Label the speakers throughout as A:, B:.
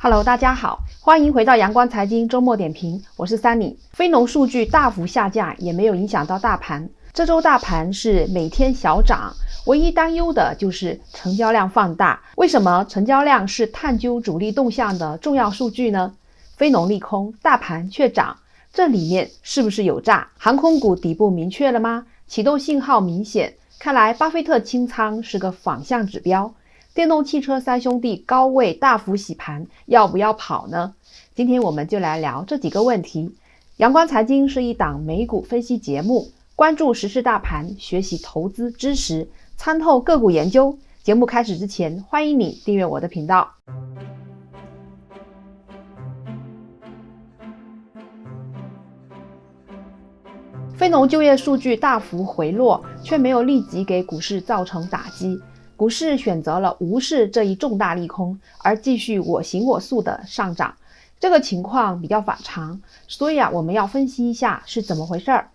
A: Hello， 大家好，欢迎回到阳光财经周末点评，我是Sunny。非农数据大幅下降，也没有影响到大盘。这周大盘是每天小涨，唯一担忧的就是成交量放大。为什么成交量是探究主力动向的重要数据呢？非农利空，大盘却涨，这里面是不是有诈？航空股底部明确了吗？启动信号明显，看来巴菲特清仓是个反向指标。电动汽车三兄弟高位大幅洗盘，要不要跑呢？今天我们就来聊这几个问题。阳光财经是一档美股分析节目，关注时事大盘，学习投资知识，参透个股研究。节目开始之前，欢迎你订阅我的频道。非农就业数据大幅回落，却没有立即给股市造成打击。股市选择了无视这一重大利空，而继续我行我素的上涨。这个情况比较反常，所以我们要分析一下是怎么回事儿。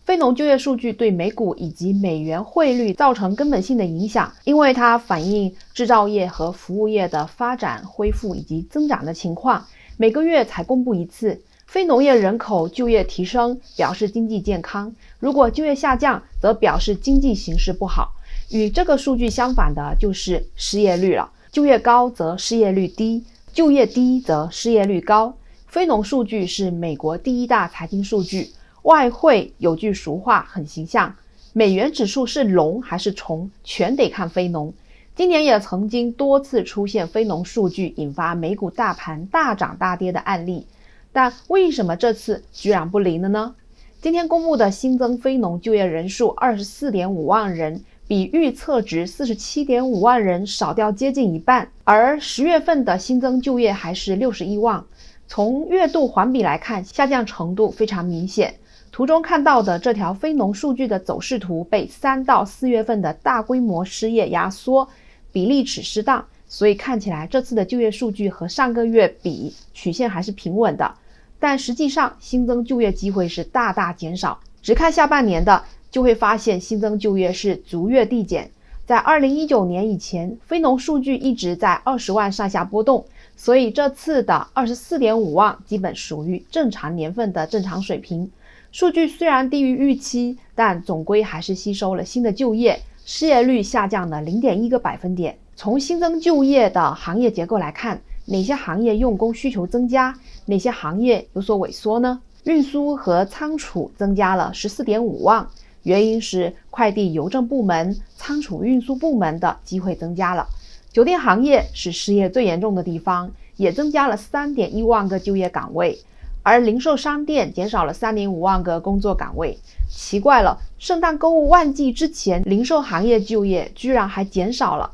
A: 非农就业数据对美股以及美元汇率造成根本性的影响，因为它反映制造业和服务业的发展、恢复以及增长的情况，每个月才公布一次。非农业人口就业提升，表示经济健康；如果就业下降，则表示经济形势不好。与这个数据相反的就是失业率了，就业高则失业率低，就业低则失业率高。非农数据是美国第一大财经数据，外汇有句俗话很形象，美元指数是龙还是虫，全得看非农。今年也曾经多次出现非农数据引发美股大盘大涨大跌的案例，但为什么这次居然不灵了呢？今天公布的新增非农就业人数 24.5 万人，比预测值 47.5 万人少掉接近一半，而10月份的新增就业还是61万。从月度环比来看，下降程度非常明显。图中看到的这条非农数据的走势图被3到4月份的大规模失业压缩，比例尺适当，所以看起来这次的就业数据和上个月比曲线还是平稳的。但实际上新增就业机会是大大减少，只看下半年的就会发现新增就业是逐月递减。在2019年以前，非农数据一直在20万上下波动，所以这次的 24.5 万基本属于正常年份的正常水平。数据虽然低于预期，但总归还是吸收了新的就业，失业率下降了 0.1 个百分点。从新增就业的行业结构来看，哪些行业用工需求增加，哪些行业有所萎缩呢？运输和仓储增加了 14.5 万，原因是快递邮政部门、仓储运输部门的机会增加了。酒店行业是失业最严重的地方，也增加了 3.1 万个就业岗位，而零售商店减少了 3.5 万个工作岗位。奇怪了，圣诞购物旺季之前，零售行业就业居然还减少了。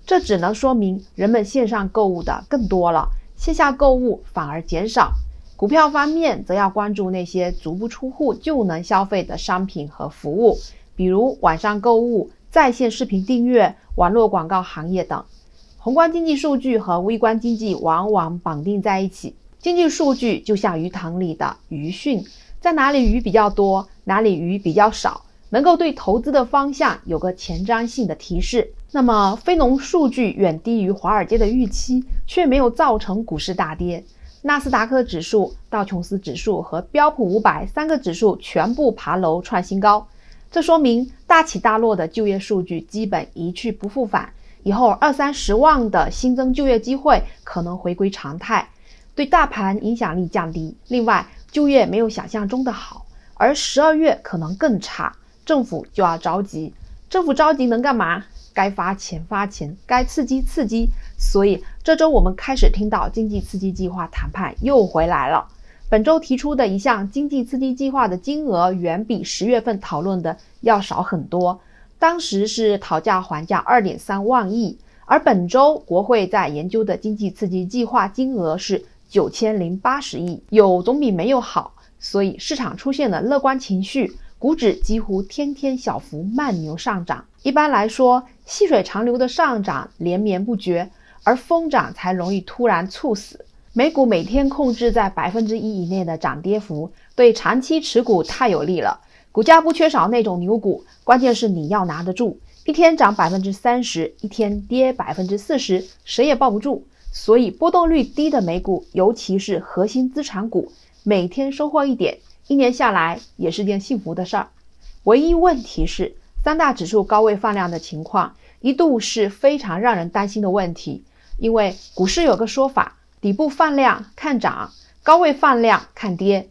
A: 这只能说明人们线上购物的更多了，线下购物反而减少。股票方面则要关注那些足不出户就能消费的商品和服务，比如网上购物、在线视频订阅、网络广告行业等。宏观经济数据和微观经济往往绑定在一起，经济数据就像鱼塘里的鱼讯，在哪里鱼比较多，哪里鱼比较少，能够对投资的方向有个前瞻性的提示。那么非农数据远低于华尔街的预期，却没有造成股市大跌。纳斯达克指数、道琼斯指数和标普500三个指数全部爬楼创新高，这说明大起大落的就业数据基本一去不复返，以后20-30万的新增就业机会可能回归常态，对大盘影响力降低。另外，就业没有想象中的好，而12月可能更差，政府就要着急。政府着急能干嘛？该发钱发钱，该刺激刺激。所以这周我们开始听到经济刺激计划谈判又回来了。本周提出的一项经济刺激计划的金额远比10月份讨论的要少很多，当时是讨价还价 2.3 万亿，而本周国会在研究的经济刺激计划金额是9080亿，有总比没有好，所以市场出现了乐观情绪，股指几乎天天小幅慢牛上涨。一般来说，细水长流的上涨连绵不绝，而疯涨才容易突然猝死。美股每天控制在 1% 以内的涨跌幅，对长期持股太有利了。股价不缺少那种牛股，关键是你要拿得住。一天涨 30%， 一天跌 40%， 谁也抱不住。所以波动率低的美股，尤其是核心资产股，每天收获一点，1年下来也是件幸福的事儿。唯一问题是，三大指数高位放量的情况一度是非常让人担心的问题，因为股市有个说法，底部放量看涨，高位放量看跌。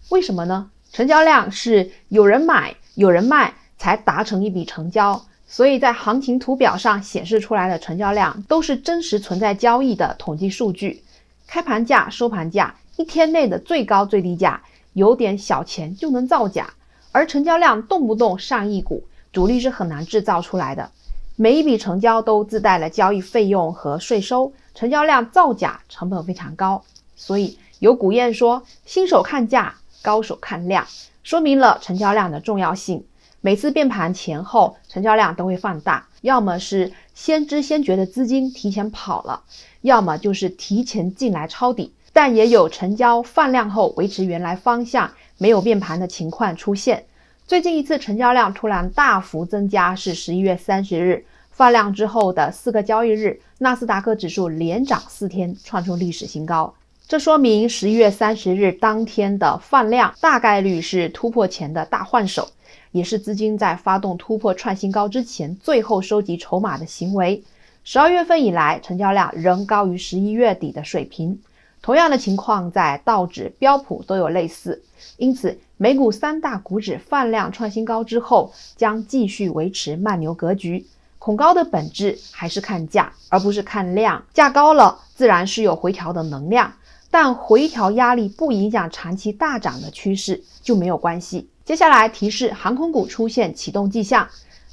A: 为什么呢？成交量是有人买有人卖才达成一笔成交，所以在行情图表上显示出来的成交量都是真实存在交易的统计数据。开盘价、收盘价一天内的最高最低价，有点小钱就能造假，而成交量动不动上亿股，主力是很难制造出来的。每一笔成交都自带了交易费用和税收，成交量造假成本非常高。所以有古谚说，新手看价，高手看量，说明了成交量的重要性。每次变盘前后，成交量都会放大，要么是先知先觉的资金提前跑了，要么就是提前进来抄底，但也有成交放量后维持原来方向，没有变盘的情况出现。最近一次成交量突然大幅增加是11月30日，放量之后的4个交易日，纳斯达克指数连涨4天，创出历史新高。这说明11月30日当天的放量大概率是突破前的大换手，也是资金在发动突破创新高之前最后收集筹码的行为。12月份以来，成交量仍高于11月底的水平。同样的情况在道指、标普都有类似，因此美股三大股指放量创新高之后，将继续维持慢牛格局。恐高的本质还是看价，而不是看量。价高了，自然是有回调的能量，但回调压力不影响长期大涨的趋势，就没有关系。接下来提示航空股出现启动迹象。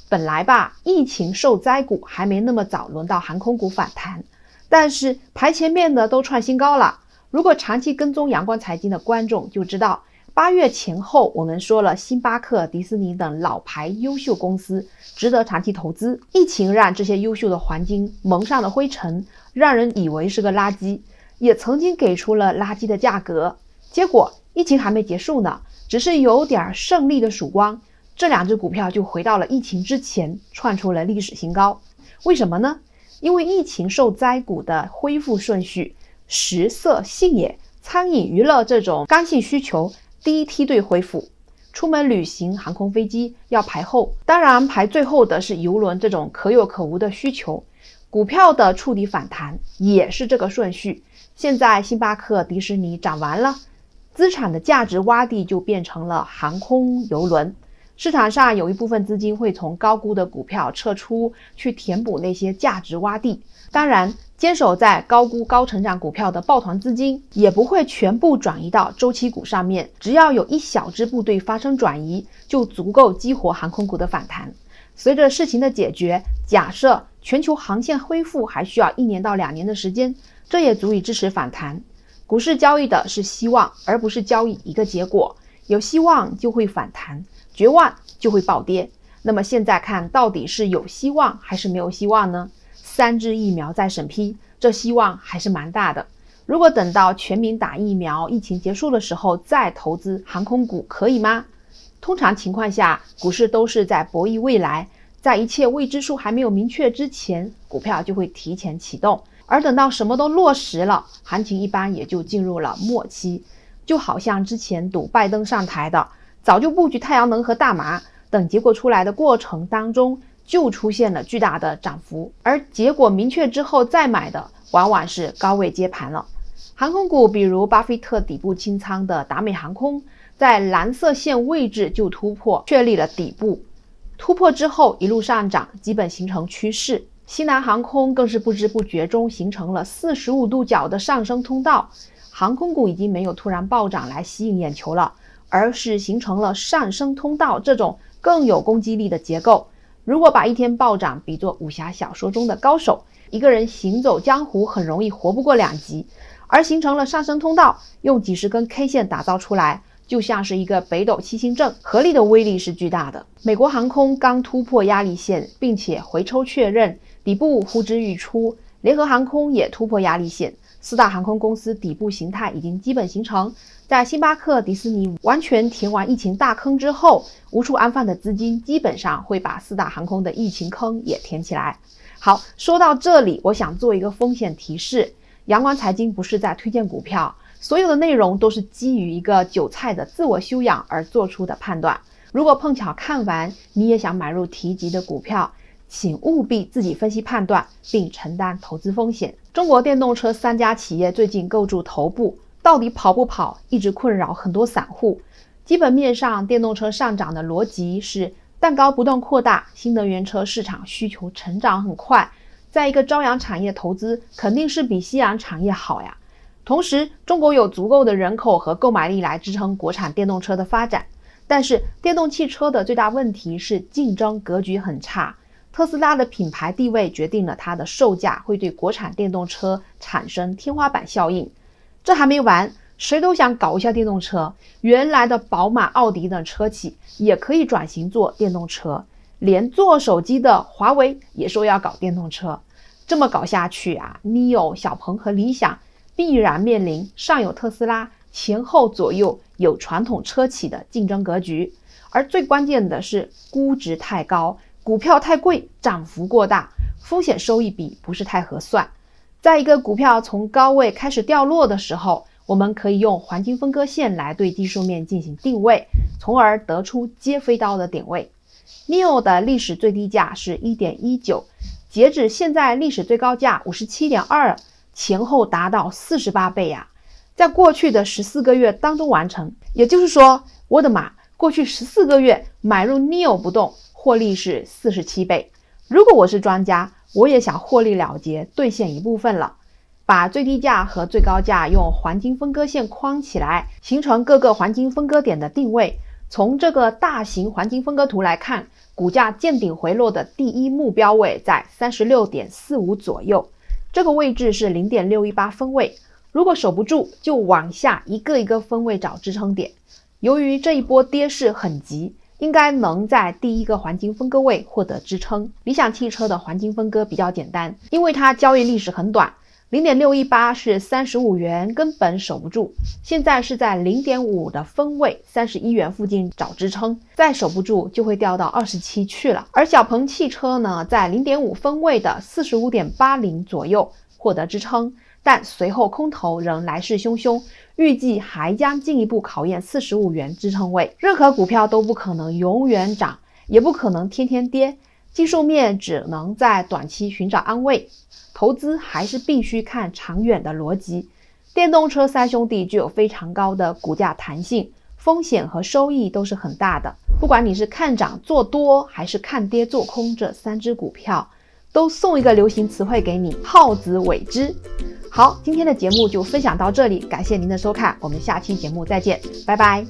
A: 本来吧，疫情受灾股还没那么早轮到航空股反弹，但是排前面的都创新高了。如果长期跟踪阳光财经的观众就知道，8月前后我们说了星巴克、迪士尼等老牌优秀公司值得长期投资。疫情让这些优秀的黄金蒙上了灰尘，让人以为是个垃圾，也曾经给出了垃圾的价格。结果疫情还没结束呢，只是有点胜利的曙光，这两只股票就回到了疫情之前，创出了历史新高。为什么呢？因为疫情受灾股的恢复顺序，食色性也，餐饮娱乐这种刚性需求第一梯队恢复，出门旅行航空飞机要排后，当然排最后的是邮轮这种可有可无的需求。股票的触底反弹也是这个顺序。现在星巴克、迪士尼涨完了，资产的价值洼地就变成了航空邮轮。市场上有一部分资金会从高估的股票撤出，去填补那些价值洼地。当然，坚守在高估高成长股票的抱团资金也不会全部转移到周期股上面，只要有一小支部队发生转移，就足够激活航空股的反弹。随着事情的解决，假设全球航线恢复还需要1年到2年的时间，这也足以支持反弹。股市交易的是希望，而不是交易一个结果。有希望就会反弹，绝望就会暴跌。那么现在看到底是有希望还是没有希望呢？3支疫苗在审批，这希望还是蛮大的。如果等到全民打疫苗，疫情结束的时候再投资航空股，可以吗？通常情况下，股市都是在博弈未来，在一切未知数还没有明确之前，股票就会提前启动，而等到什么都落实了，行情一般也就进入了末期。就好像之前赌拜登上台的，早就布局太阳能和大麻，等结果出来的过程当中就出现了巨大的涨幅，而结果明确之后再买的往往是高位接盘了。航空股比如巴菲特底部清仓的达美航空，在蓝色线位置就突破，确立了底部，突破之后一路上涨，基本形成趋势。西南航空更是不知不觉中形成了45度角的上升通道。航空股已经没有突然暴涨来吸引眼球了，而是形成了上升通道这种更有攻击力的结构。如果把一天暴涨比作武侠小说中的高手，一个人行走江湖很容易活不过2集，而形成了上升通道，用几十根 K 线打造出来，就像是一个北斗七星阵，合力的威力是巨大的。美国航空刚突破压力线，并且回抽确认，底部呼之欲出。联合航空也突破压力线，4大航空公司底部形态已经基本形成。在星巴克、迪士尼完全填完疫情大坑之后，无处安放的资金基本上会把4大航空的疫情坑也填起来。好，说到这里，我想做一个风险提示，阳光财经不是在推荐股票，所有的内容都是基于一个韭菜的自我修养而做出的判断。如果碰巧看完你也想买入提及的股票，请务必自己分析判断并承担投资风险。中国电动车3家企业最近构筑头部，到底跑不跑一直困扰很多散户。基本面上，电动车上涨的逻辑是蛋糕不断扩大，新能源车市场需求成长很快，在一个朝阳产业投资肯定是比夕阳产业好呀。同时，中国有足够的人口和购买力来支撑国产电动车的发展，但是电动汽车的最大问题是竞争格局很差。特斯拉的品牌地位决定了它的售价会对国产电动车产生天花板效应。这还没完，谁都想搞一下电动车，原来的宝马、奥迪等车企也可以转型做电动车，连做手机的华为也说要搞电动车。这么搞下去啊，NIO、小鹏和理想必然面临上有特斯拉，前后左右有传统车企的竞争格局。而最关键的是估值太高，股票太贵，涨幅过大，风险收益比不是太合算。在一个股票从高位开始掉落的时候，我们可以用黄金分割线来对技术面进行定位，从而得出接飞刀的点位。NIO 的历史最低价是 1.19， 截止现在历史最高价 57.2， 前后达到48倍呀，在过去的14个月当中完成。也就是说，我的妈，过去14个月买入 NIO 不动，获利是47倍。如果我是庄家，我也想获利了结，兑现一部分了。把最低价和最高价用黄金分割线框起来，形成各个黄金分割点的定位。从这个大型黄金分割图来看，股价见顶回落的第一目标位在 36.45 左右，这个位置是 0.618 分位，如果守不住就往下一个一个分位找支撑点。由于这一波跌势很急，应该能在第一个黄金分割位获得支撑。理想汽车的黄金分割比较简单，因为它交易历史很短，0.618是35元，根本守不住。现在是在 0.5 的分位31元附近找支撑，再守不住就会掉到27去了。而小鹏汽车呢，在 0.5 分位的 45.80 左右获得支撑，但随后空头仍来势汹汹，预计还将进一步考验45元支撑位。任何股票都不可能永远涨，也不可能天天跌，技术面只能在短期寻找安慰。投资还是必须看长远的逻辑。电动车三兄弟具有非常高的股价弹性，风险和收益都是很大的。不管你是看涨做多还是看跌做空，这3只股票都送一个流行词汇给你，耗子尾汁。好，今天的节目就分享到这里，感谢您的收看，我们下期节目再见，拜拜。